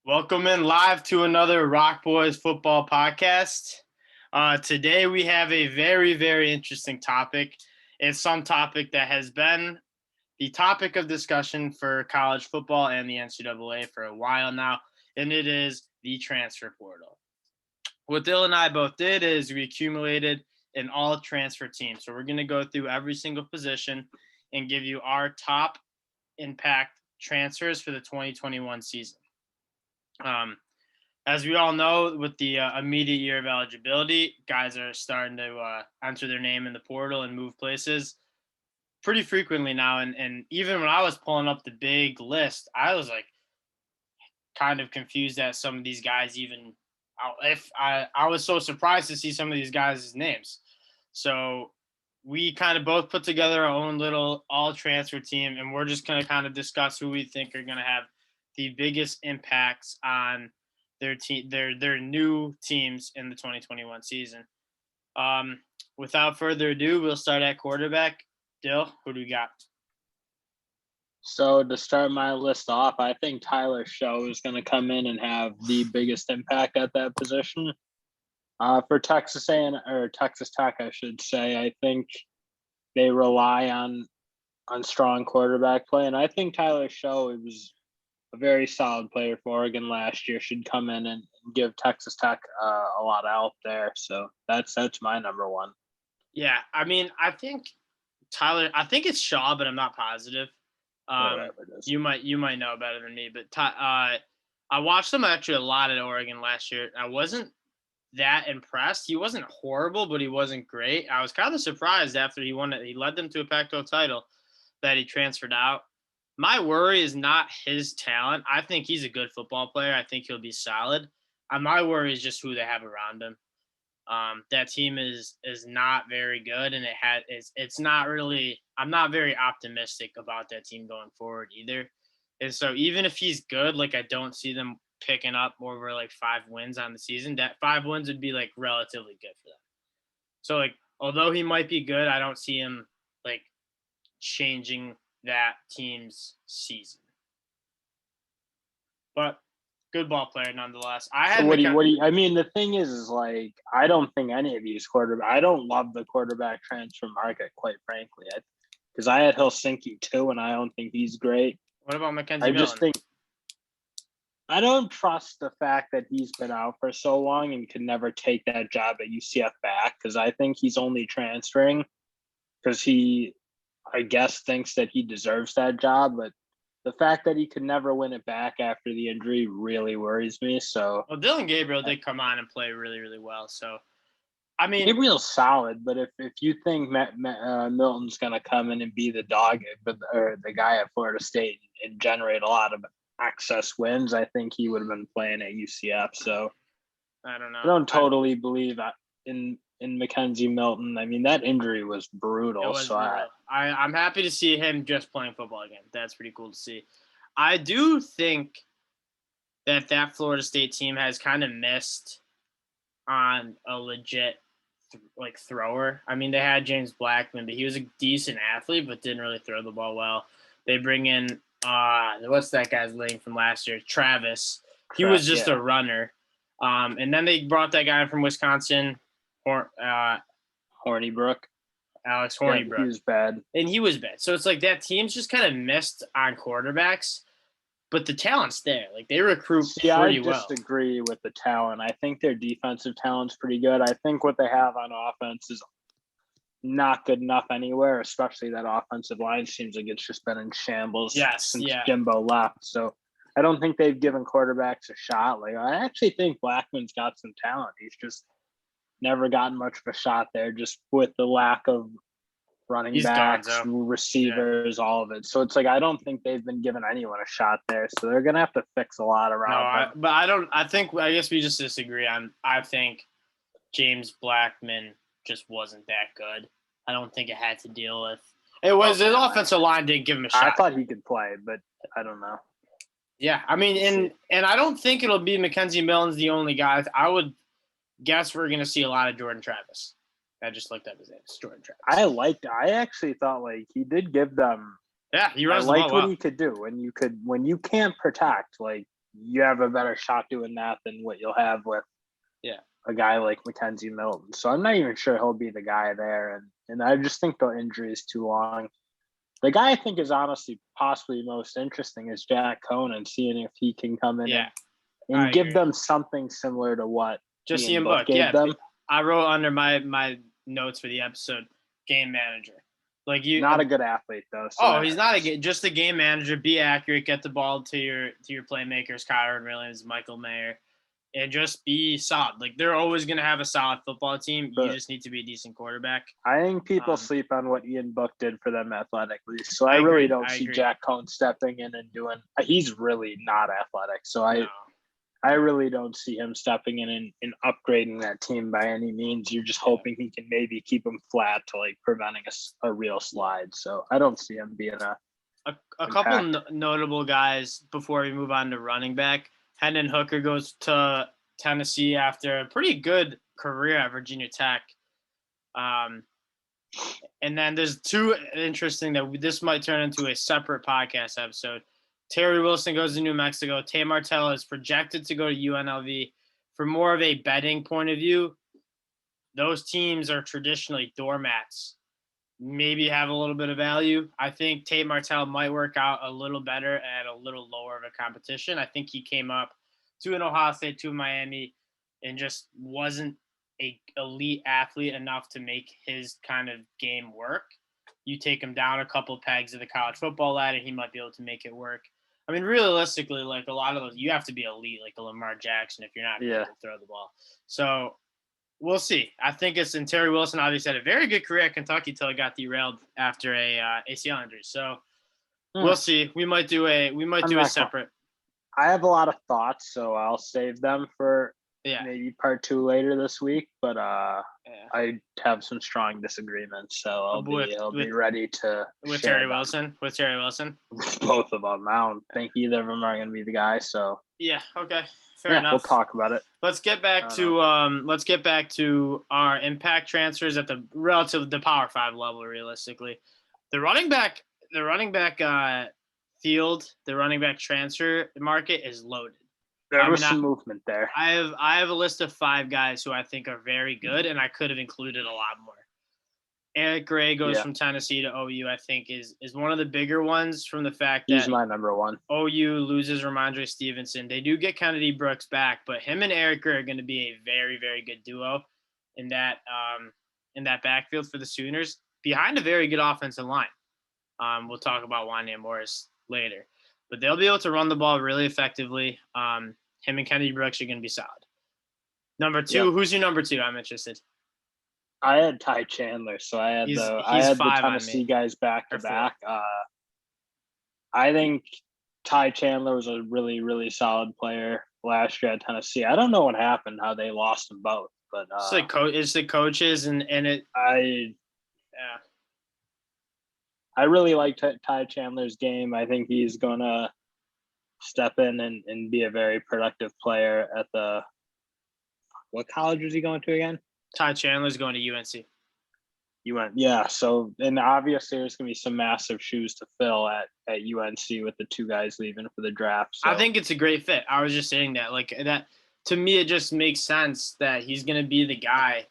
Welcome in live to another Rock Boys football podcast. Today we have a very, very interesting topic. It's some topic that has been the topic of discussion for college football and the NCAA for a while now, and it is the transfer portal. What Dylan and I both did is we accumulated an all-transfer team. So we're going to go through every single position and give you our top impact transfers for the 2021 season. As we all know, with the immediate year of eligibility, guys are starting to enter their name in the portal and move places pretty frequently now. And even when I was pulling up the big list, I was like kind of confused at some of these guys. Even if I was so surprised to see some of these guys' names. So we kind of both put together our own little all transfer team, and we're just going to kind of discuss who we think are going to have the biggest impacts on their team, their new teams in the 2021 season. Without further ado, we'll start at quarterback. Dill, who do we got? So to start my list off, I think Tyler Show is going to come in and have the biggest impact at that position. For Texas Tech, I should say, I think they rely on strong quarterback play, and I think Tyler Show was a very solid player for Oregon last year. Should come in and give Texas Tech a lot of help there. So that's my number one. Yeah, I mean, I think it's Shaw, but I'm not positive. You might know better than me, but I watched him actually a lot at Oregon last year. I wasn't that impressed. He wasn't horrible, but he wasn't great. I was kind of surprised after he won it. He led them to a Pac-12 title that he transferred out. My worry is not his talent. I think he's a good football player. I think he'll be solid. My worry is just who they have around him. That team is not very good, and it's not really. I'm not very optimistic about that team going forward either. And so even if he's good, like I don't see them picking up over like 5 wins on the season. That 5 wins would be like relatively good for them. So like although he might be good, I don't see him like changing that team's season. But good ball player nonetheless. I mean, the thing is like I don't think any of these I don't love the quarterback transfer market, quite frankly. Because I had Helsinki too, and I don't think he's great. What about Mackenzie Milton? Just think I don't trust the fact that he's been out for so long and can never take that job at UCF back, because I think he's only transferring because he, I guess, thinks that he deserves that job. But the fact that he could never win it back after the injury really worries me. So, well, Dylan Gabriel did come on and play really, really well. So, I mean, Gabriel's solid, but if you think Milton's going to come in and be the dog or the guy at Florida State and generate a lot of access wins, I think he would have been playing at UCF. So I don't know. I don't totally believe in Mackenzie Milton. I mean, that injury was brutal. Brutal. I'm happy to see him just playing football again. That's pretty cool to see. I do think that Florida State team has kind of missed on a legit like thrower. I mean, they had James Blackman, but he was a decent athlete, but didn't really throw the ball well. They bring in what's that guy's name from last year? Travis. He was just a runner. And then they brought that guy from Wisconsin, Hornibrook. Alex Hornibrook. Yeah, he was bad. And he was bad. So it's like that team's just kind of missed on quarterbacks, but the talent's there. Like they recruit pretty well. I disagree with the talent. I think their defensive talent's pretty good. I think what they have on offense is not good enough anywhere, especially that offensive line seems like it's just been in shambles since Jimbo left. So I don't think they've given quarterbacks a shot. Like I actually think Blackman's got some talent. He's just never gotten much of a shot there, just with the lack of running backs, receivers, all of it. So it's like I don't think they've been given anyone a shot there. So they're gonna have to fix a lot around. I guess we just disagree on. I think James Blackman just wasn't that good. I don't think it had to deal with. It was his offensive line didn't give him a shot. I thought he could play, but I don't know. Yeah, I mean, and I don't think it'll be Mackenzie Milton's the only guy. I would guess we're going to see a lot of Jordan Travis. I just looked up his name. It's Jordan Travis. I actually thought like he did give them. Yeah, he runs the ball well. I liked what he could do when you can't protect. Like you have a better shot doing that than what you'll have with a guy like Mackenzie Milton. So I'm not even sure he'll be the guy there. And I just think the injury is too long. The guy I think is honestly possibly most interesting is Jack Cohn, and seeing if he can come in and give them something similar to what just Ian Book gave them. I wrote under my notes for the episode, game manager. Like not a good athlete though. So he's not just a game manager. Be accurate, get the ball to your playmakers, Kyron Williams, Michael Mayer, and just be solid. Like they're always going to have a solid football team. You just need to be a decent quarterback. I think people sleep on what Ian Book did for them athletically. So I really don't see Jack Cohn stepping in and doing. He's really not athletic. So I really don't see him stepping in and upgrading that team by any means. You're just hoping he can maybe keep them flat to like preventing a real slide. So I don't see him being a couple notable guys before we move on to running back. Hendon Hooker goes to Tennessee after a pretty good career at Virginia Tech. And then there's two interesting that this might turn into a separate podcast episode. Terry Wilson goes to New Mexico. Tay Martell is projected to go to UNLV. For more of a betting point of view, those teams are traditionally doormats. Maybe have a little bit of value. I think Tate Martell might work out a little better at a little lower of a competition. I think he came up to an Ohio State, to Miami, and just wasn't a elite athlete enough to make his kind of game work. You take him down a couple pegs of the college football ladder, he might be able to make it work. I mean, realistically, like a lot of those, you have to be elite, like a Lamar Jackson, if you're not able to throw the ball. So we'll see. I think it's in Terry Wilson obviously had a very good career at Kentucky until he got derailed after a ACL injury. So we'll see. We might do a separate. I have a lot of thoughts, so I'll save them for maybe part 2 later this week. But I have some strong disagreements, so I'll be ready to with Terry Wilson. With Terry Wilson, both of them. I don't think either of them are going to be the guy. So okay. Fair enough. We'll talk about it. Let's get back to our impact transfers at the the Power 5 level. Realistically, the running back field, the running back transfer market is loaded. There was some movement there. I have a list of 5 guys who I think are very good, and I could have included a lot more. Eric Gray goes from Tennessee to OU, I think is one of the bigger ones from the fact that he's my number one. OU loses Ramondre Stevenson. They do get Kennedy Brooks back, but him and Eric Gray are going to be a very, very good duo in that backfield for the Sooners behind a very good offensive line. We'll talk about Wanya Morris later, but they'll be able to run the ball really effectively. Him and Kennedy Brooks are going to be solid. Number 2, who's your number 2? I'm interested. I had Ty Chandler, so I had the Tennessee guys back to back. I think Ty Chandler was a really, really solid player last year at Tennessee. I don't know what happened, how they lost them both, but it's the coaches and it. I really like Ty Chandler's game. I think he's gonna step in and be a very productive player at what college was he going to again? Ty Chandler's going to UNC. So, and obviously there's going to be some massive shoes to fill at UNC with the 2 guys leaving for the draft. So. I think it's a great fit. I was just saying that. Like that, to me, it just makes sense that he's going to be the guy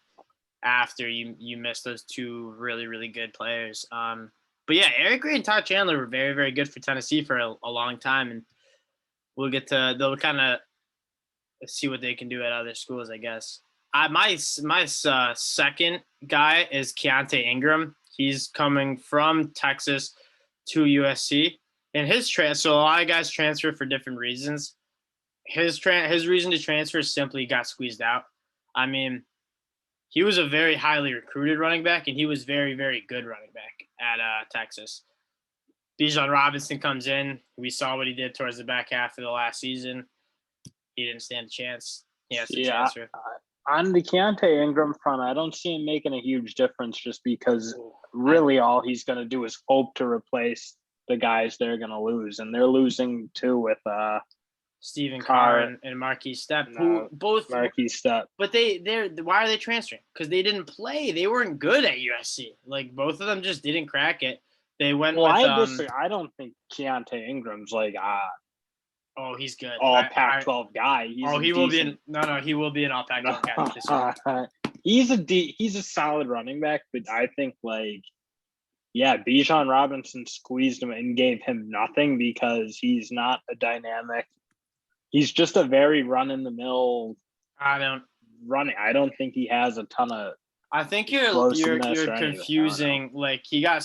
after you miss those 2 really, really good players. But yeah, Eric Gray and Ty Chandler were very, very good for Tennessee for a long time, and they'll kind of see what they can do at other schools, I guess. My second guy is Keontae Ingram. He's coming from Texas to USC, and so a lot of guys transfer for different reasons. His reason to transfer is simply got squeezed out. I mean, he was a very highly recruited running back, and he was very, very good running back at Texas. Bijan Robinson comes in. We saw what he did towards the back half of the last season. He didn't stand a chance. He has to transfer. On the Keontae Ingram front, I don't see him making a huge difference just because really all he's going to do is hope to replace the guys they're going to lose. And they're losing too with Stephen Carr and Marquise Stepp, both Marquise Stepp. But why are they transferring? Because they didn't play. They weren't good at USC. Like both of them just didn't crack it. They went I don't think Keontae Ingram's like Oh, he's good. All Pac-12 guy. He will be he will be an all Pac-12 guy this year. He's a solid running back, but I think Bijan Robinson squeezed him and gave him nothing because he's not a dynamic. He's just a very run-in-the-mill. I don't think he has a ton of. I think you're confusing. Like he got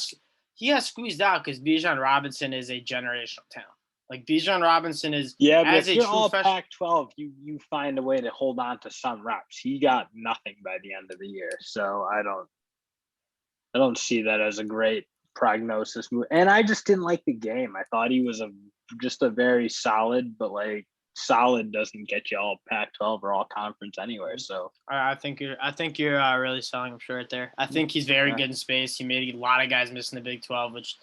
squeezed out because Bijan Robinson is a generational talent. Like Bijan Robinson is but if you're all Pac-12, you find a way to hold on to some reps. He got nothing by the end of the year, so I don't see that as a great prognosis move. And I just didn't like the game. I thought he was just a very solid, but solid doesn't get you all Pac-12 or all conference anywhere. So I think you're really selling him short there. I think he's very good in space. He made a lot of guys miss in the Big 12, which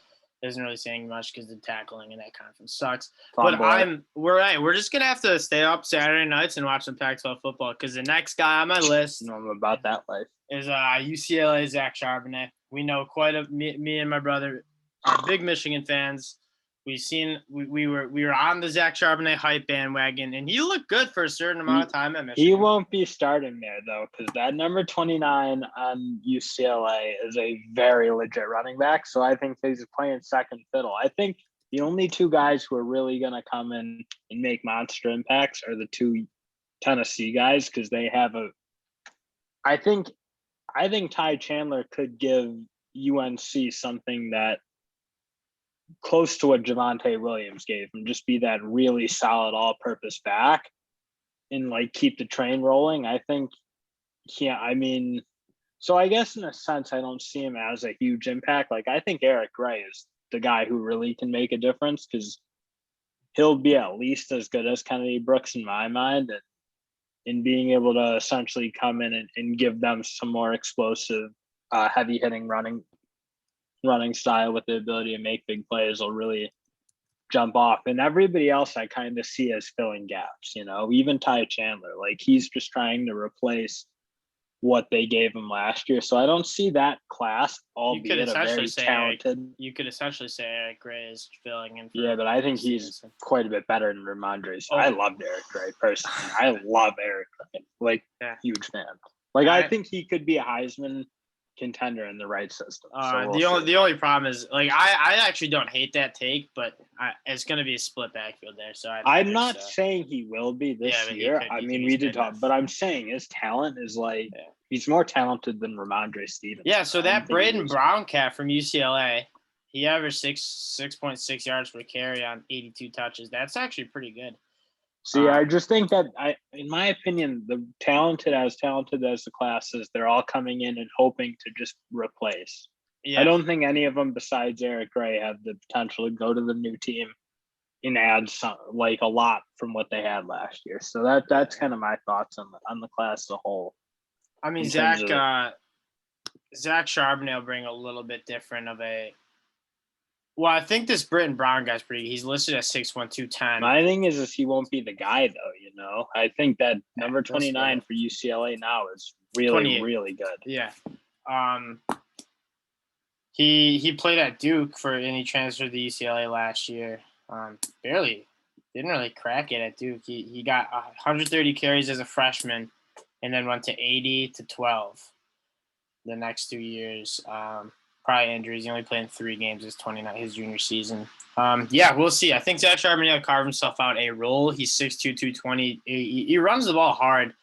isn't really saying much because the tackling in that conference sucks. We're just gonna have to stay up Saturday nights and watch some Pac-12 football because the next guy on my list, I'm about that life, is UCLA Zach Charbonnet. We know me and my brother are big Michigan fans. We were on the Zach Charbonnet hype bandwagon, and he looked good for a certain amount of time at Michigan. He won't be starting there though, because that number 29 on UCLA is a very legit running back. So I think he's playing second fiddle. I think the only two guys who are really going to come in and make monster impacts are the two Tennessee guys, because they have I think Ty Chandler could give UNC something that close to what Javonte Williams gave him, just be that really solid all-purpose back and keep the train rolling. I think, so I guess in a sense, I don't see him as a huge impact. I think Eric Gray is the guy who really can make a difference because he'll be at least as good as Kennedy Brooks in my mind, and in being able to essentially come in and give them some more explosive, heavy hitting running style with the ability to make big plays will really jump off. And everybody else I kind of see as filling gaps, even Ty Chandler, he's just trying to replace what they gave him last year. So I don't see that class, albeit a very talented. You could essentially say Eric Gray is filling in. But I think he's quite a bit better than Ramondre. So I loved Eric Gray personally. I love Eric Gray. Huge fan. I think he could be a Heisman contender in the right system. The only problem is I actually don't hate that take, but it's going to be a split backfield there. So I'm not saying he will be this year. We did talk, but I'm saying his talent is he's more talented than Ramondre Stevens. Yeah. So that Braden Brown cat from UCLA, he averaged 6.6 yards per carry on 82 touches. That's actually pretty good. See, I just think that in my opinion, the talented as the class is, they're all coming in and hoping to just replace. Yeah. I don't think any of them besides Eric Gray have the potential to go to the new team and add some, a lot from what they had last year. So that's kind of my thoughts on the class as a whole. Zach Charbonnet will bring a little bit different of a. Well, I think this Britton Brown guy's pretty. He's listed at 6'1", 210. My thing is he won't be the guy though. I think that number 29 for UCLA now is really really good. Yeah. He played at Duke and he transferred to UCLA last year. Didn't really crack it at Duke. He got 130 carries as a freshman, and then went to 80 to 12 the next 2 years. Probably injuries. He only played in 3 games his junior season. We'll see. I think Zach Charbonnet will carve himself out a role. He's 6'2", 220. He runs the ball hard.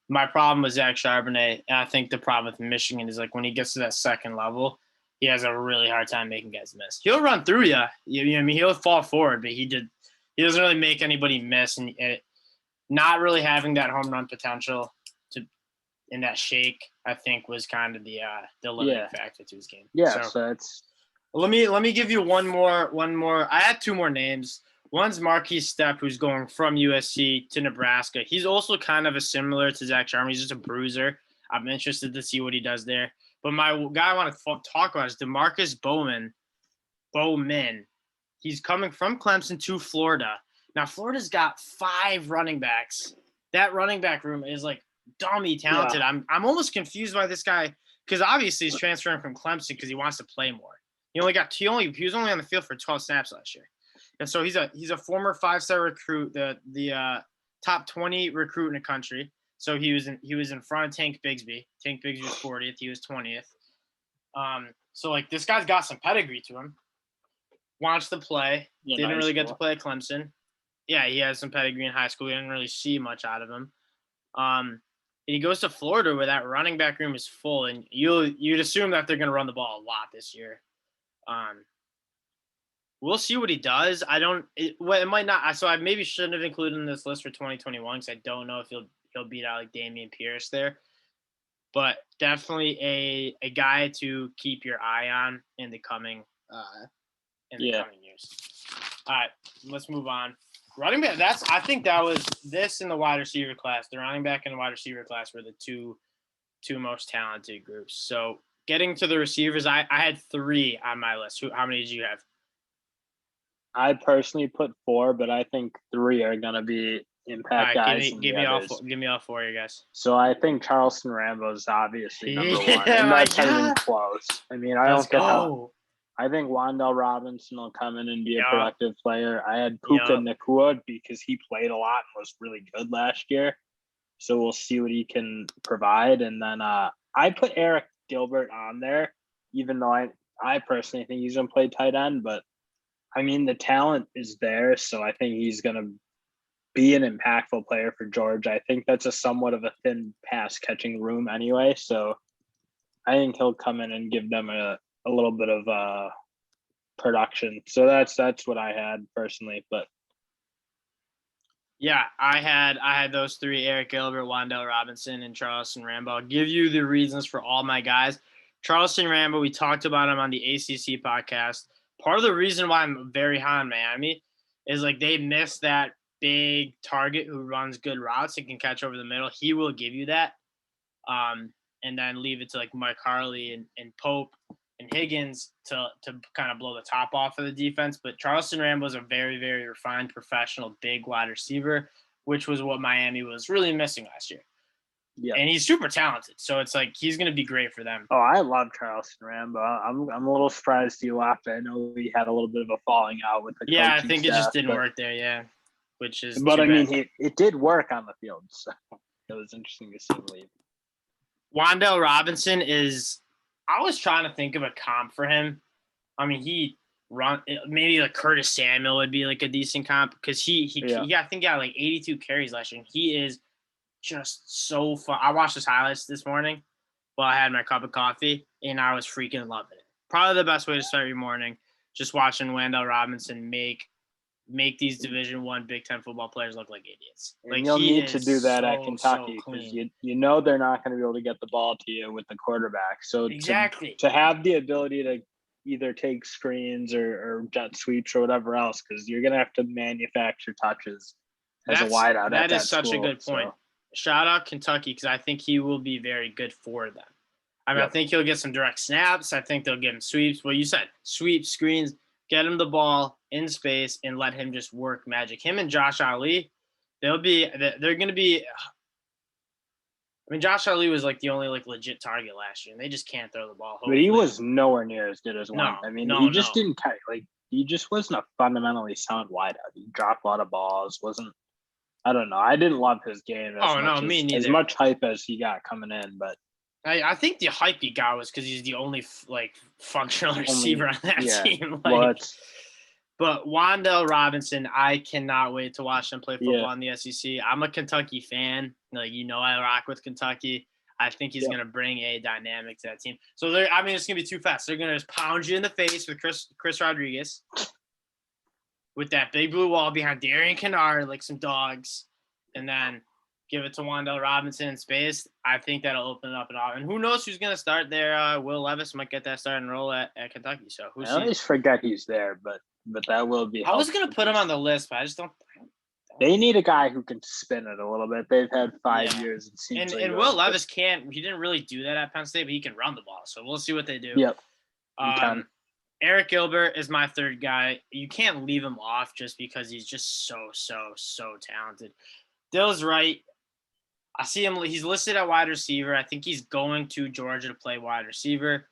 My problem with Zach Charbonnet, and I think the problem with Michigan is when he gets to that second level, he has a really hard time making guys miss. He'll run through you. He'll fall forward, but he doesn't really make anybody miss, and not really having that home run potential in that shake, I think, was kind of the limiting factor to his game. Yeah, so it's. Let me give you one more. I had 2 more names. One's Marquise Stepp, who's going from USC to Nebraska. He's also kind of similar to Zach Charbonnet. He's just a bruiser. I'm interested to see what he does there. But my guy I want to talk about is DeMarcus Bowman. He's coming from Clemson to Florida. Now, Florida's got 5 running backs. That running back room is dummy talented. Yeah. I'm almost confused by this guy because obviously he's transferring from Clemson because he wants to play more. He was only on the field for 12 snaps last year. And so he's a former 5-star recruit, the top 20 recruit in the country. So he was in front of Tank Bigsby. Tank Bigsby was 40th. He was 20th. So like this guy's got some pedigree to him. Wants to play. Didn't really get to play at Clemson. Yeah, he has some pedigree in high school. We didn't really see much out of him. And he goes to Florida where that running back room is full, and you'd assume that they're going to run the ball a lot this year. We'll see what he does. It might not. So I maybe shouldn't have included in this list for 2021 because I don't know if he'll beat out like Dameon Pierce there. But definitely a guy to keep your eye on in the coming coming years. All right, let's move on. Running back. I think that was this in the wide receiver class. The running back and the wide receiver class were the two most talented groups. So getting to the receivers, I had 3 on my list. How many did you have? I personally put 4, but I think 3 are gonna be impact guys. Give me all 4 of you guys. So I think Charleston Rambo is obviously number 1, and that's not even close. I mean, I think Wan'Dale Robinson will come in and be a productive player. I had Puka Nacua because he played a lot and was really good last year. So we'll see what he can provide. And then I put Eric Gilbert on there, even though I personally think he's going to play tight end. But, I mean, the talent is there, so I think he's going to be an impactful player for Georgia. I think that's a somewhat of a thin pass-catching room anyway. So I think he'll come in and give them a little bit of production. So that's what I had personally. But yeah, I had those 3: Eric Gilbert, Wan'Dale Robinson, and Charleston Rambo. I'll give you the reasons for all my guys. Charleston Rambo, we talked about him on the ACC podcast. Part of the reason why I'm very high on Miami is like they missed that big target who runs good routes and can catch over the middle. He will give you that. And then leave it to like Mike Harley and Pope and Higgins to kind of blow the top off of the defense. But Charleston Rambo is a very, very refined, professional, big wide receiver, which was what Miami was really missing last year. Yeah, and he's super talented, so it's like he's going to be great for them. Oh, I love Charleston Rambo. I'm a little surprised he left. I know we had a little bit of a falling out with the coaching I think staff, it just didn't work there. Yeah, which is. But I mean, it did work on the field, so it was interesting to see him leave. Wan'Dale Robinson is. I was trying to think of a comp for him. I mean, maybe like Curtis Samuel would be like a decent comp because he I think got like 82 carries last year. And he is just so fun. I watched his highlights this morning while I had my cup of coffee, and I was freaking loving it. Probably the best way to start your morning, just watching Wan'Dale Robinson make these Division I Big Ten football players look like idiots. And you'll need to do that at Kentucky because you know they're not going to be able to get the ball to you with the quarterback. So exactly to have the ability to either take screens or jet sweeps or whatever else, because you're going to have to manufacture touches as a wideout. That is such a good point. Shout out Kentucky because I think he will be very good for them. I mean, I think he'll get some direct snaps. I think they'll get him sweeps. Well, you said sweeps, screens. Get him the ball in space and let him just work magic. Him and Josh Ali, they're going to be. I mean, Josh Ali was like the only like legit target last year, and they just can't throw the ball. But he was nowhere near as good as one. I mean, he just didn't like. He just wasn't a fundamentally sound wideout. He dropped a lot of balls. I don't know. I didn't love his game me neither. As much hype as he got coming in, but. I think the hype he got was because he's the only functional receiver on that team. But Wan'Dale Robinson, I cannot wait to watch him play football in the SEC. I'm a Kentucky fan. I rock with Kentucky. I think he's going to bring a dynamic to that team. So it's going to be too fast. They're going to just pound you in the face with Chris Rodriguez with that big blue wall behind Darian Kennard, like some dogs, and then give it to Wan'Dale Robinson in space. I think that'll open it up and who knows who's going to start there. Will Levis might get that start and roll at Kentucky. So I always forget he's there, but that will be. I was going to put him on the list, but I just don't. They need a guy who can spin it a little bit. They've had 5 years. It seems and Will Levis can't. He didn't really do that at Penn State, but he can run the ball. So we'll see what they do. Yep. Eric Gilbert is my third guy. You can't leave him off just because he's just so talented. Dill's right. I see him. He's listed at wide receiver. I think he's going to Georgia to play wide receiver.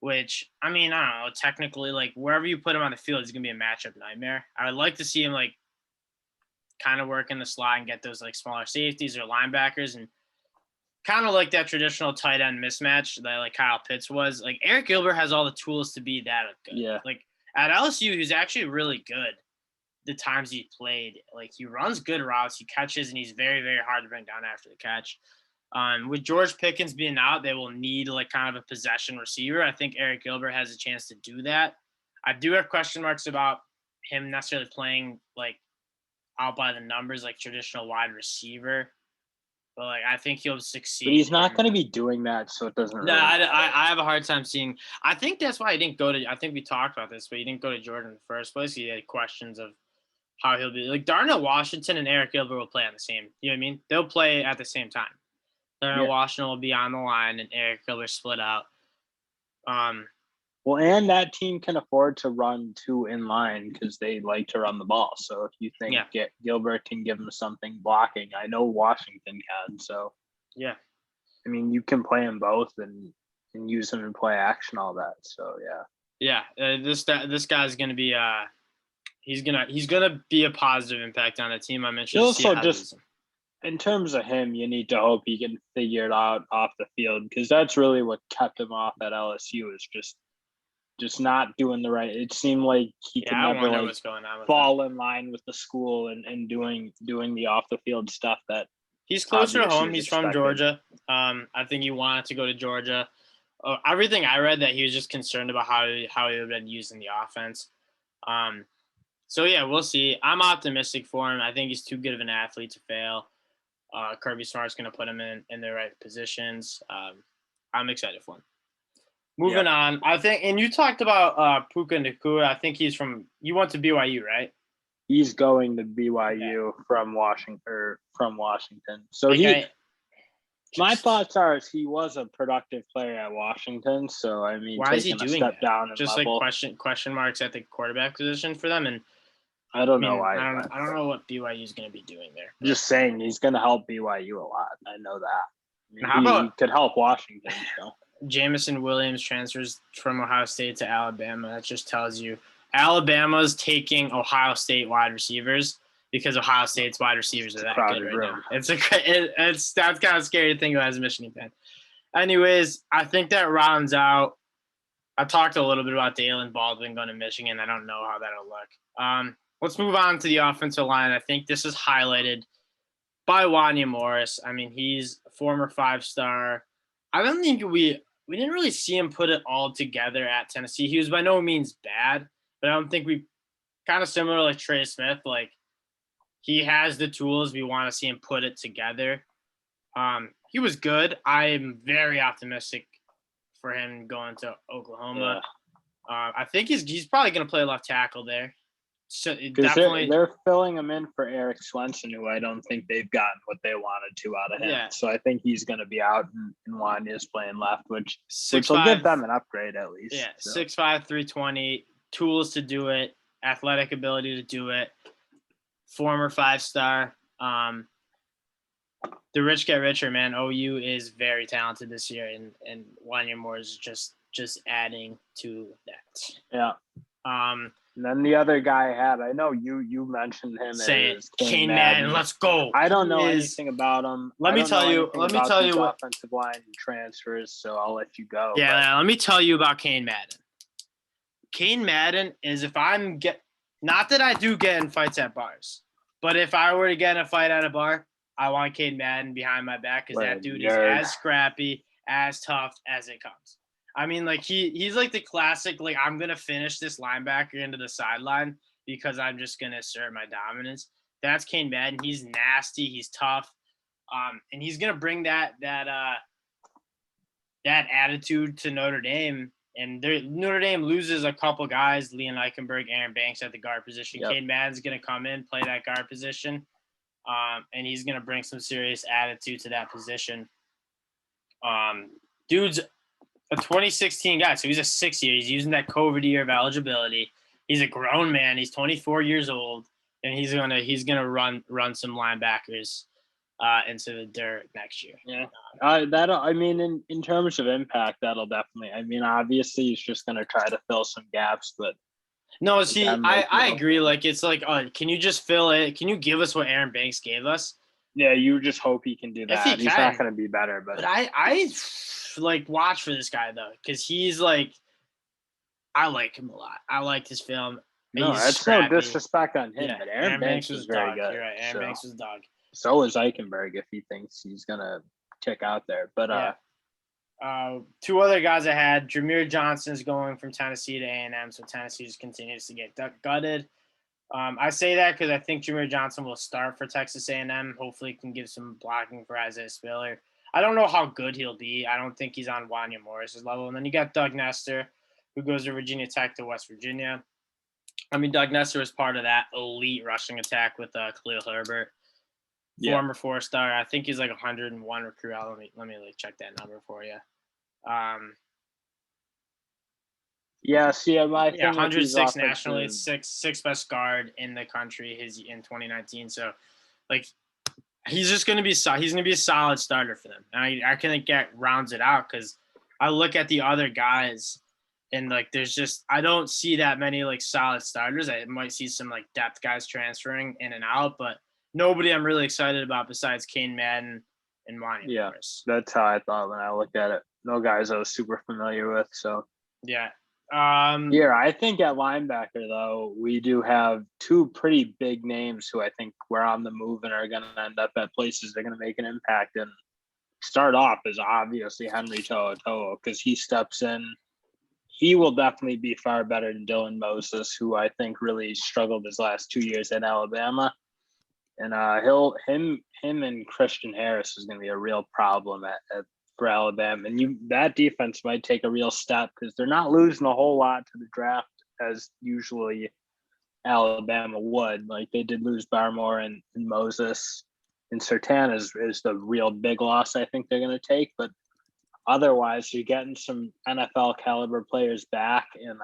which, I mean, I don't know, technically, like, wherever you put him on the field, he's going to be a matchup nightmare. I would like to see him, like, kind of work in the slot and get those, like, smaller safeties or linebackers and kind of like that traditional tight end mismatch that, like, Kyle Pitts was. Like, Eric Gilbert has all the tools to be that good. Yeah. Like, at LSU, he's actually really good the times he played. Like, he runs good routes, he catches, and he's very, very hard to bring down after the catch. With George Pickens being out, they will need like kind of a possession receiver. I think Eric Gilbert has a chance to do that. I do have question marks about him necessarily playing like out by the numbers, like traditional wide receiver. But like I think he'll succeed. But he's not going to be doing that, so it doesn't. No, I have a hard time seeing. I think that's why he didn't go to. I think we talked about this, but he didn't go to Georgia in the first place. He had questions of how he'll be. Like Darnell Washington and Eric Gilbert will play on the same. You know what I mean? They'll play at the same time. Washington will be on the line, and Eric Gilbert split out. Well, and that team can afford to run two in line because they like to run the ball. So if you think Gilbert can give them something blocking, I know Washington can. So yeah, I mean, you can play them both and use them in play action, all that. So yeah. This guy's gonna be he's gonna be a positive impact on the team. I'm interested to see how in terms of him, you need to hope he can figure it out off the field because that's really what kept him off at LSU is just not doing the right. It seemed like he could never like fall in line with the school and doing the off the field stuff that he's closer to home. He's from Georgia. I think he wanted to go to Georgia. Everything I read that he was just concerned about how he would have been used in the offense. So yeah, we'll see. I'm optimistic for him. I think he's too good of an athlete to fail. Kirby Smart's going to put him in the right positions. I'm excited for him. Moving on, I think, and you talked about Puka Nacua. I think you went to BYU, right? He's going to BYU from Washington. So my thoughts are he was a productive player at Washington. So I mean, why is he doing a step down in just level. like question marks at the quarterback position for them, and I don't know why. I don't know what BYU is going to be doing there. Just saying, he's going to help BYU a lot. I know that. I mean, he could help Washington. So. Jamison Williams transfers from Ohio State to Alabama. That just tells you Alabama's taking Ohio State wide receivers because Ohio State's wide receivers are that good right now. That's kind of scary to think about as a Michigan fan. Anyways, I think that rounds out. I talked a little bit about Dalen Baldwin going to Michigan. I don't know how that'll look. Let's move on to the offensive line. I think this is highlighted by Wanya Morris. I mean, he's a former 5-star. I don't think we didn't really see him put it all together at Tennessee. He was by no means bad, but I don't think we kind of similar like Trey Smith. Like he has the tools. We want to see him put it together. He was good. I am very optimistic for him going to Oklahoma. Yeah. I think he's probably going to play left tackle there. So definitely they're filling him in for Eric Swenson, who I don't think they've gotten what they wanted to out of him. Yeah. So I think he's going to be out and Wanya's playing left, which will give them an upgrade at least. Yeah, so. 6'5", 320, tools to do it, athletic ability to do it, former 5-star. The rich get richer, man. OU is very talented this year, and Wanya Moore is just adding to that. Yeah. And then the other guy I know you mentioned him as Kane Madden. Let's go. I don't know anything about him. Let me tell you what offensive line transfers, so I'll let you go. Yeah, let me tell you about Kane Madden. Kane Madden is not that I do get in fights at bars, but if I were to get in a fight at a bar, I want Kane Madden behind my back because that dude is as scrappy, as tough as it comes. I mean, like he's like the classic, like I'm gonna finish this linebacker into the sideline because I'm just gonna assert my dominance. That's Kane Madden. He's nasty. He's tough, and he's gonna bring that attitude to Notre Dame. And Notre Dame loses a couple guys: Leon Eichenberg, Aaron Banks at the guard position. Yep. Kane Madden's gonna come in, play that guard position, and he's gonna bring some serious attitude to that position. Dude's a 2016 guy, so he's a 6-year. He's using that COVID year of eligibility. He's a grown man. He's 24 years old, and he's gonna run some linebackers. into the dirt next year. Yeah, in terms of impact, that'll definitely. I mean, obviously, he's just going to try to fill some gaps, but no, see, I agree. Like, it's like, can you just fill it? Can you give us what Aaron Banks gave us? Yeah, you just hope he can do that. He's not going to be better, but I like watch for this guy though, because he's like, I like him a lot. I liked his film. No, that's scrappy. No disrespect on him, but Aaron Banks was very dog. good. You're right. Aaron Banks was dog. So is Eichenberg if he thinks he's gonna kick out there. But two other guys I had. Jameer Johnson's going from Tennessee to A&M, so Tennessee just continues to get gutted. I say that because I think Jameer Johnson will start for Texas A&M. Hopefully, he can give some blocking for Isaiah Spiller. I don't know how good he'll be. I don't think he's on Wanya Morris's level. And then you got Doug Nestor, who goes to Virginia Tech to West Virginia. I mean, Doug Nestor was part of that elite rushing attack with Khalil Herbert, former 4-star. I think he's like 101 recruit. Let me like check that number for you. Yeah, see, my 106 nationally, six best guard in the country. In 2019. So, like, he's just gonna be he's gonna be a solid starter for them. And I can get rounds it out because I look at the other guys. And like, I don't see that many like solid starters. I might see some like depth guys transferring in and out, but nobody I'm really excited about besides Kane Madden and Wanya Morris. That's how I thought when I looked at it. No guys I was super familiar with. So yeah. I think at linebacker though, we do have two pretty big names who I think we're on the move and are going to end up at places they're going to make an impact. And start off is obviously Henry To'oTo'o because he steps in. He will definitely be far better than Dylan Moses, who I think really struggled his last 2 years at Alabama. And him and Christian Harris is going to be a real problem for Alabama. And that defense might take a real step because they're not losing a whole lot to the draft as usually Alabama would. Like they did lose Barmore and Moses, and Surtain is the real big loss I think they're going to take, but otherwise, you're getting some NFL caliber players back and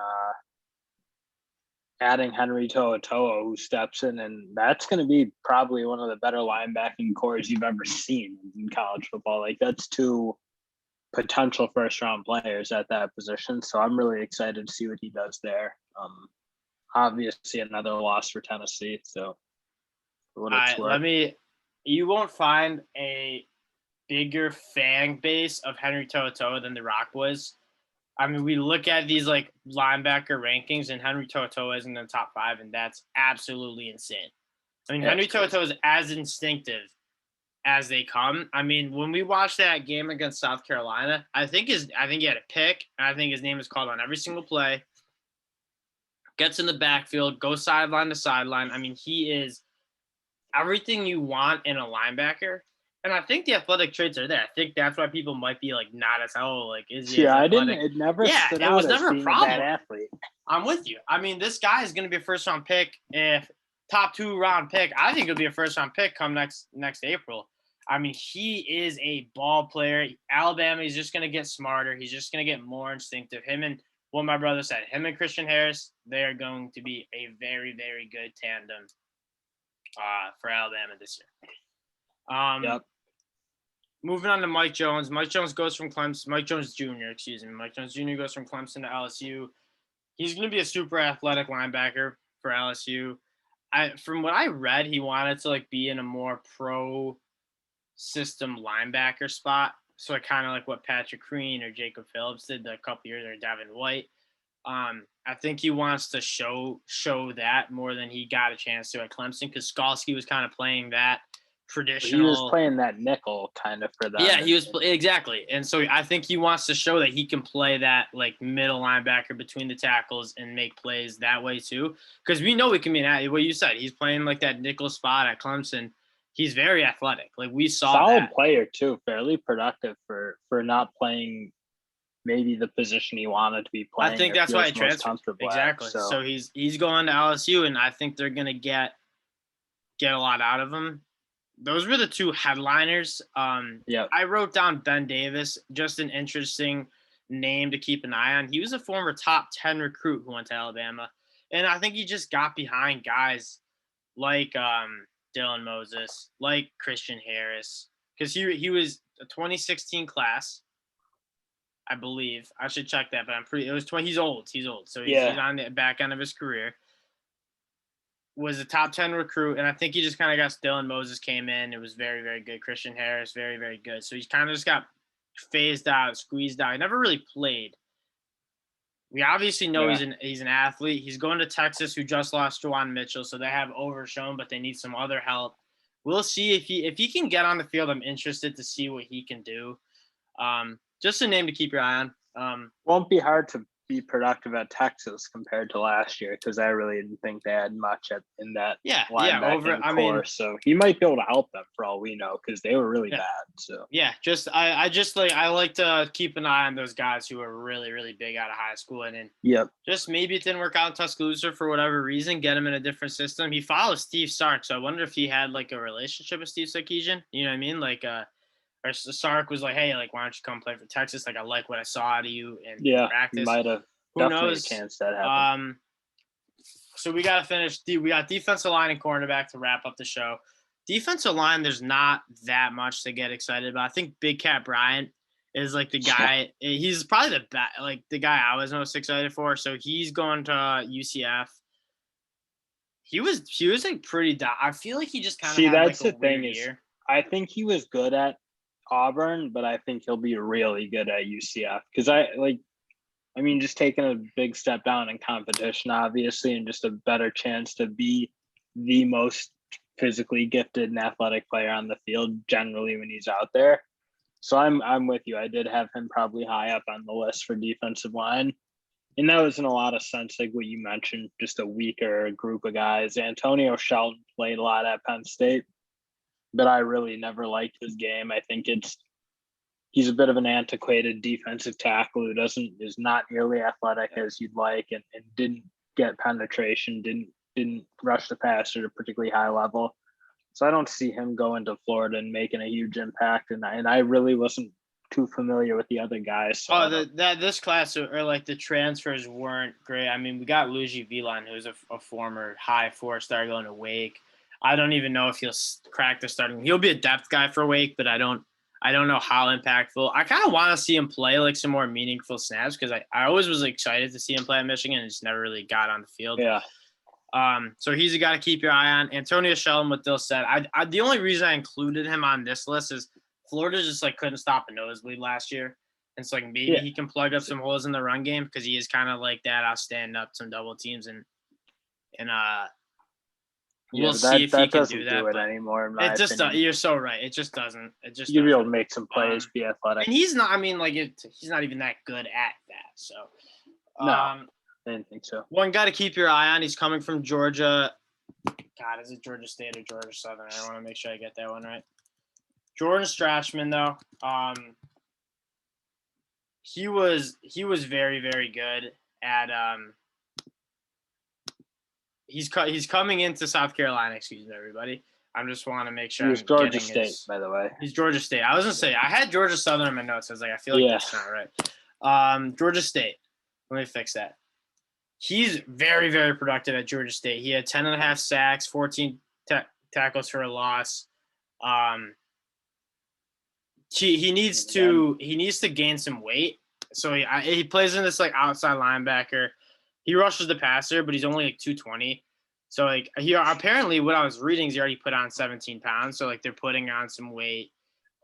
adding Henry To'oTo'o who steps in, and that's going to be probably one of the better linebacking cores you've ever seen in college football. Like that's two potential first-round players at that position, so I'm really excited to see what he does there. Obviously, another loss for Tennessee. So, you won't find a bigger fan base of Henry To'oTo'o than the Rock Boys. I mean, we look at these like linebacker rankings, and Henry To'oTo'o is in the top 5, and that's absolutely insane. I mean, Henry To'oTo'o is as instinctive as they come. I mean, when we watched that game against South Carolina, I think he had a pick, and I think his name is called on every single play. Gets in the backfield, goes sideline to sideline. I mean, he is everything you want in a linebacker. And I think the athletic traits are there. I think that's why people might be like not as is he? Yeah, it never stood out as being a bad athlete. I'm with you. I mean, this guy is going to be a first-round pick. If top 2-round pick, I think he'll be a first-round pick come next April. I mean, he is a ball player. Alabama is just going to get smarter. He's just going to get more instinctive. Him and what my brother said, him and Christian Harris, they are going to be a very, very good tandem for Alabama this year. Moving on to Mike Jones. Mike Jones goes from Clemson. Mike Jones Jr. Mike Jones Jr. goes from Clemson to LSU. He's going to be a super athletic linebacker for LSU. From what I read, he wanted to like be in a more pro system linebacker spot. So kind of like what Patrick Green or Jacob Phillips did a couple years, or Devin White. I think he wants to show that more than he got a chance to at Clemson, because Skalski was kind of playing that traditional. He was playing that nickel kind of for that. Yeah, he was exactly. And so I think he wants to show that he can play that like middle linebacker between the tackles and make plays that way too. Because we know he can be what you said. He's playing like that nickel spot at Clemson. He's very athletic. Like we saw solid player too, fairly productive for not playing maybe the position he wanted to be playing. I think that's why he transferred. Exactly. So he's going to LSU, and I think they're gonna get a lot out of him. Those were the two headliners. I wrote down Ben Davis, just an interesting name to keep an eye on. He was a former top 10 recruit who went to Alabama, and I think he just got behind guys like Dylan Moses, like Christian Harris, because he was a 2016 class, I believe. I should check that, but it was 20. He's old. So he's on the back end of his career. Was a top 10 recruit, and I think he just kind of got Dylan Moses came in. It was very, very good. Christian Harris, very, very good. So he kind of just got phased out, squeezed out. He never really played. We obviously know he's an athlete. He's going to Texas, who just lost Juwan Mitchell, so they have overshown, but they need some other help. We'll see if he can get on the field. I'm interested to see what he can do. Just a name to keep your eye on. Won't be hard to be productive at Texas compared to last year, because I really didn't think they had much in that linebacking core. So he might be able to help them for all we know, because they were really bad. So I like to keep an eye on those guys who are really, really big out of high school, and then just maybe it didn't work out in Tuscaloosa for whatever reason. Get him in a different system. He follows Steve Sark, so I wonder if he had like a relationship with Steve Sarkisian. You know what I mean? Like or Sark was like, hey, like, why don't you come play for Texas? Like, I like what I saw out of you in practice. Might have. Who knows? A chance that happened. So we got to finish. We got defensive line and cornerback to wrap up the show. Defensive line, there's not that much to get excited about. I think Big Cat Bryant is like the guy. He's probably the guy I was most excited for. So he's going to UCF. He was like pretty. I feel like he just kind of had that's like the thing is, I think he was good at Auburn, but I think he'll be really good at UCF, because just taking a big step down in competition, obviously, and just a better chance to be the most physically gifted and athletic player on the field generally when he's out there. So I'm with you. I did have him probably high up on the list for defensive line. And that was in a lot of sense, like what you mentioned, just a weaker group of guys. Antonio Shelton played a lot at Penn State, but I really never liked his game. I think he's a bit of an antiquated defensive tackle who is not nearly athletic as you'd like, and didn't get penetration, didn't rush the passer at a particularly high level. So I don't see him going to Florida and making a huge impact. And I really wasn't too familiar with the other guys. So this class, or like the transfers weren't great. I mean, we got Luigi Villan, who's a former high 4-star going to Wake. I don't even know if he'll crack the starting. He'll be a depth guy for Wake, but I don't know how impactful. I kind of want to see him play like some more meaningful snaps, because I always was excited to see him play at Michigan and just never really got on the field. Yeah. So he's a guy to keep your eye on. Antonio Shelton, what Dill said. The only reason I included him on this list is Florida just like couldn't stop a nosebleed last year. And so like maybe he can plug up some holes in the run game, because he is kind of like that. I'll stand up some double teams and we'll see if he can do that. It anymore. It just you're so right. It just doesn't. It just you'll be able to make some plays, be athletic. And he's not. I mean, like he's not even that good at that. So no, I didn't think so. One guy to keep your eye on. He's coming from Georgia. God, is it Georgia State or Georgia Southern? I want to make sure I get that one right. Jordan Strachman, though, he was very, very good at He's coming into South Carolina. Excuse me, everybody. I just want to make sure. He's Georgia State, by the way. He's Georgia State. I was gonna say I had Georgia Southern in my notes. I was like, I feel like that's not right. Georgia State. Let me fix that. He's very, very productive at Georgia State. He had 10.5 sacks, 14 tackles for a loss. He needs to gain some weight. So he plays in this like outside linebacker. He rushes the passer, but he's only like 220. So like apparently what I was reading is he already put on 17 pounds. So like they're putting on some weight.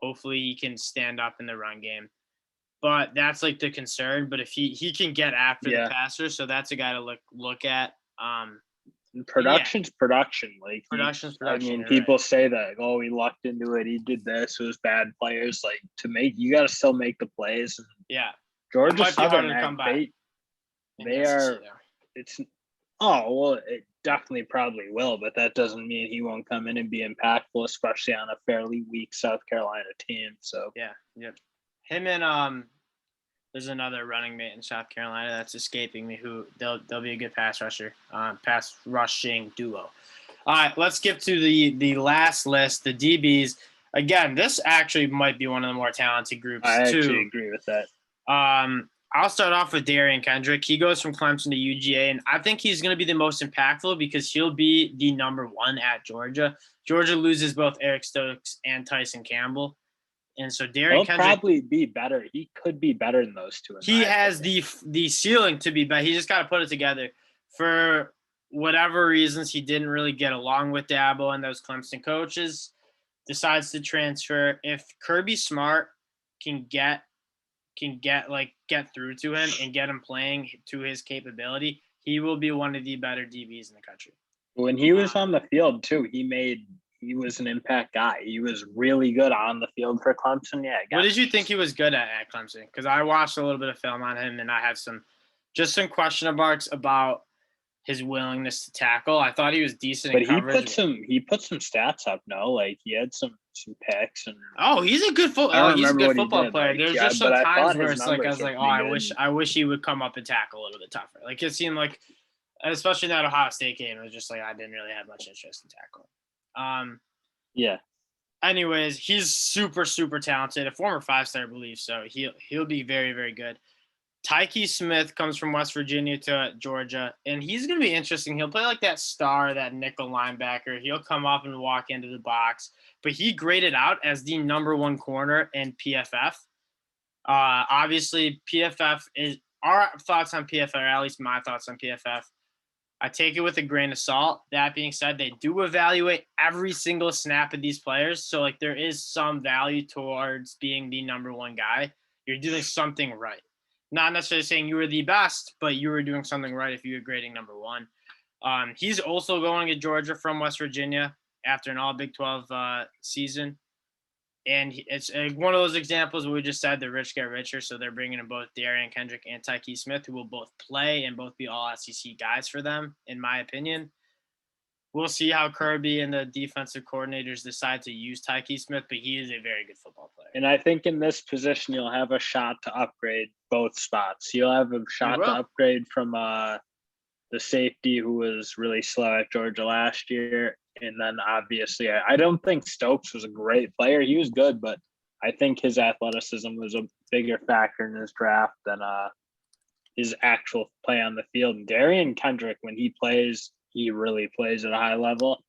Hopefully he can stand up in the run game. But that's like the concern. But if he can get after the passer, so that's a guy to look at. Production's production. Like production's production. I mean, people say that, oh, he lucked into it. He did this. It was bad players. Like you got to still make the plays. Yeah. Georgia Southern, they are. It definitely probably will, but that doesn't mean he won't come in and be impactful, especially on a fairly weak South Carolina team. So yep. Him and there's another running mate in South Carolina that's escaping me. Who they'll be a good pass rushing duo. All right, let's skip to the last list, the DBs. Again, this actually might be one of the more talented groups. I actually agree with that. I'll start off with Darian Kendrick. He goes from Clemson to UGA, and I think he's going to be the most impactful because he'll be the number one at Georgia. Georgia loses both Eric Stokes and Tyson Campbell. And so Darian Kendrick will probably be better. He could be better than those two. He has the ceiling to be better. He just got to put it together. For whatever reasons, he didn't really get along with Dabo and those Clemson coaches. Decides to transfer. If Kirby Smart can get through to him and get him playing to his capability, he will be one of the better DBs in the country. When he was on the field too, he was an impact guy. He was really good on the field for Clemson. Yeah. What did you think he was good at Clemson? Because I watched a little bit of film on him, and I have some question marks about his willingness to tackle. I thought he was decent in coverage. He put some stats up. No, like he had some picks and. Oh, he's a good football player. There's just some times where it's like I was like, oh, I wish he would come up and tackle a little bit tougher. Like it seemed like, especially in that Ohio State game, it was just like I didn't really have much interest in tackling. Yeah. Anyways, he's super, super talented. A former 5-star, I believe, so he'll be very, very good. Tyke Smith comes from West Virginia to Georgia, and he's going to be interesting. He'll play like that star, that nickel linebacker. He'll come up and walk into the box, but he graded out as the number one corner in PFF. Obviously, PFF is our thoughts on PFF, or at least my thoughts on PFF. I take it with a grain of salt. That being said, they do evaluate every single snap of these players. So, like, there is some value towards being the number one guy. You're doing something right. Not necessarily saying you were the best, but you were doing something right if you were grading number one. He's also going to Georgia from West Virginia after an all Big 12 season. And it's one of those examples where we just said the rich get richer. So they're bringing in both Darian Kendrick and Tyke Smith, who will both play and both be all SEC guys for them, in my opinion. We'll see how Kirby and the defensive coordinators decide to use Tyke Smith, but he is a very good football player. And I think in this position, you'll have a shot to upgrade both spots. You'll have a shot to upgrade from the safety who was really slow at Georgia last year. And then obviously, I don't think Stokes was a great player. He was good, but I think his athleticism was a bigger factor in his draft than his actual play on the field. And Darian Kendrick, when he plays, he really plays at a high level.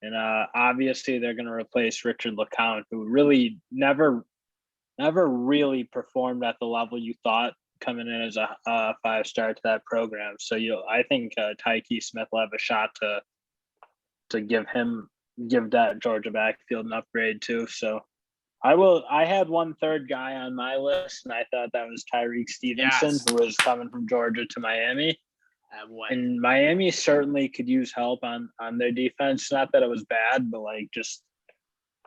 And obviously, they're going to replace Richard LeCounte, who really never really performed at the level you thought coming in as a 5-star to that program. So I think Tyke Smith will have a shot to give that Georgia backfield an upgrade too. So I had one third guy on my list, and I thought that was Tyreek Stevenson, who was coming from Georgia to Miami. And Miami certainly could use help on their defense. Not that it was bad, but like just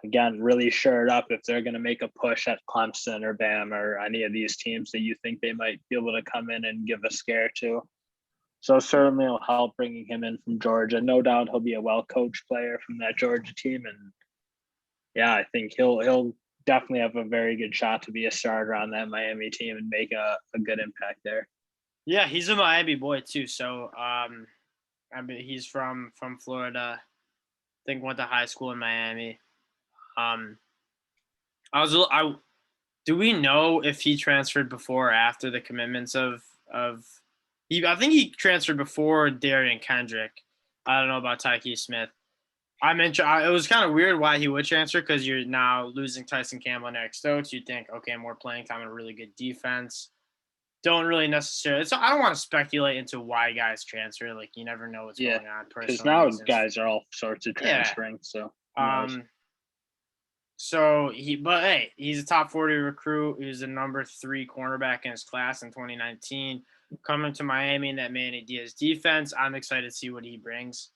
again, really shored up if they're going to make a push at Clemson or Bama or any of these teams that you think they might be able to come in and give a scare to. So certainly it'll help bringing him in from Georgia. No doubt he'll be a well-coached player from that Georgia team. And yeah, I think he'll definitely have a very good shot to be a starter on that Miami team and make a good impact there. Yeah, he's a Miami boy too. So he's from Florida. I think went to high school in Miami. Do we know if he transferred before or after the commitments of I think he transferred before Darian Kendrick. I don't know about Tyke Smith. It was kind of weird why he would transfer because you're now losing Tyson Campbell and Eric Stokes. You'd think, okay, more playing time and a really good defense. Don't really necessarily. So I don't want to speculate into why guys transfer. Like you never know what's going on. Because now guys are all sorts of transferring. So. He's a top 40 recruit. He was a number 3 cornerback in his class in 2019. Coming to Miami in that Manny Diaz defense, I'm excited to see what he brings.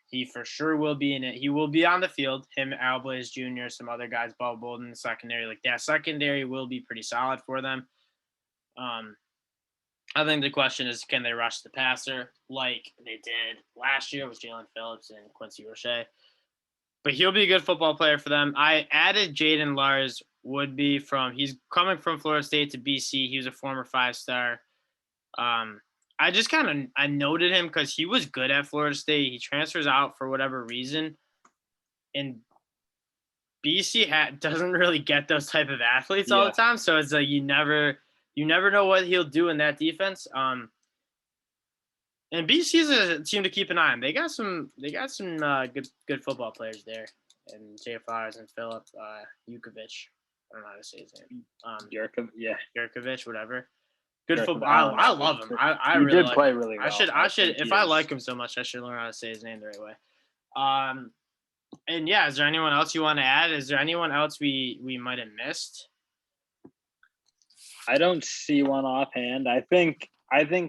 He for sure will be in it. He will be on the field. Him, Al Blaze Jr., some other guys, Bob Bolden in the secondary. Like that secondary will be pretty solid for them. I think the question is, can they rush the passer like they did last year with Jalen Phillips and Quincy Roche? But he'll be a good football player for them. I added Jaden Lars he's coming from Florida State to BC. He was a former 5-star. I noted him because he was good at Florida State. He transfers out for whatever reason. And BC doesn't really get those type of athletes all the time. So it's like you never you never know what he'll do in that defense. And BC's a team to keep an eye on. They got some good football players there, and Jay Flowers and Philip Jukovic. I don't know how to say his name. Jurkovic, whatever. Good football. I love him. I really did like play him. Really well. I should if I like him so much, I should learn how to say his name the right way. And yeah, is there anyone else you want to add? Is there anyone else we might have missed? I don't see one offhand. I think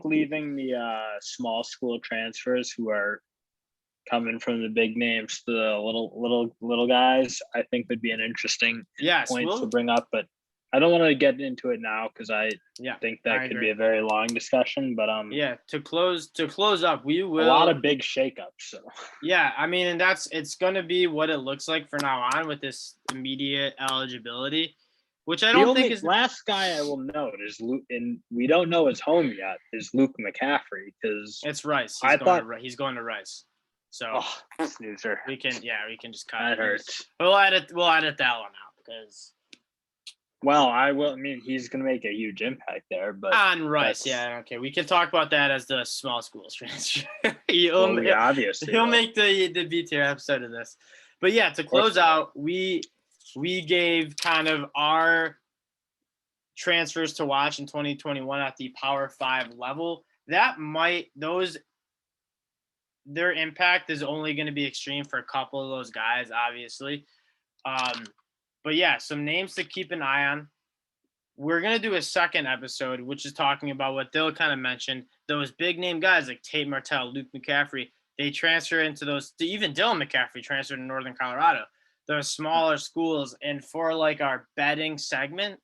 leaving the small school transfers who are coming from the big names to the little guys, I think would be an interesting point to bring up. But I don't want to get into it now because I think that could be a very long discussion. But to close up, we will a lot of big shakeups. So I mean, and it's going to be what it looks like for now on with this immediate eligibility. Which I don't think is last guy I will note is Luke, and we don't know his home yet. Is Luke McCaffrey because it's Rice. He's going to Rice. So snoozer. We can just cut. That hurts. We'll edit that one out because. Well, I will. I mean, he's going to make a huge impact there, but on Rice, okay. We can talk about that as the small schools transfer. Obviously, he'll make the B tier episode of this. But to close out, we gave kind of our transfers to watch in 2021 at the Power 5 level. Their impact is only going to be extreme for a couple of those guys, obviously. But some names to keep an eye on. We're going to do a second episode, which is talking about what Dill kind of mentioned. Those big name guys like Tate Martell, Luke McCaffrey, they transfer into those, even Dylan McCaffrey transferred to Northern Colorado. Those smaller schools, and for like our betting segment,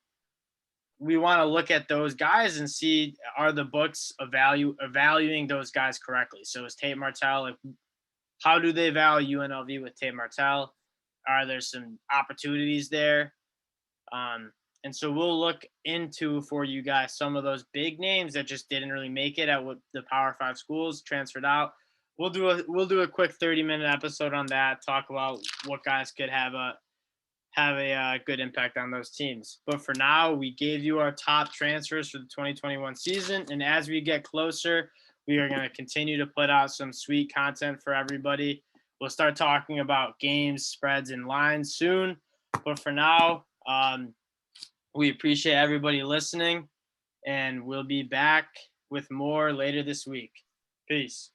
we want to look at those guys and see are the books evaluating those guys correctly. So is Tate Martell, how do they value UNLV with Tate Martell? Are there some opportunities there? And so we'll look into for you guys some of those big names that just didn't really make it at what the Power 5 schools transferred out. We'll do a quick 30-minute episode on that. Talk about what guys could have a good impact on those teams. But for now, we gave you our top transfers for the 2021 season, and as we get closer, we are going to continue to put out some sweet content for everybody. We'll start talking about games, spreads, and lines soon. But for now, we appreciate everybody listening, and we'll be back with more later this week. Peace.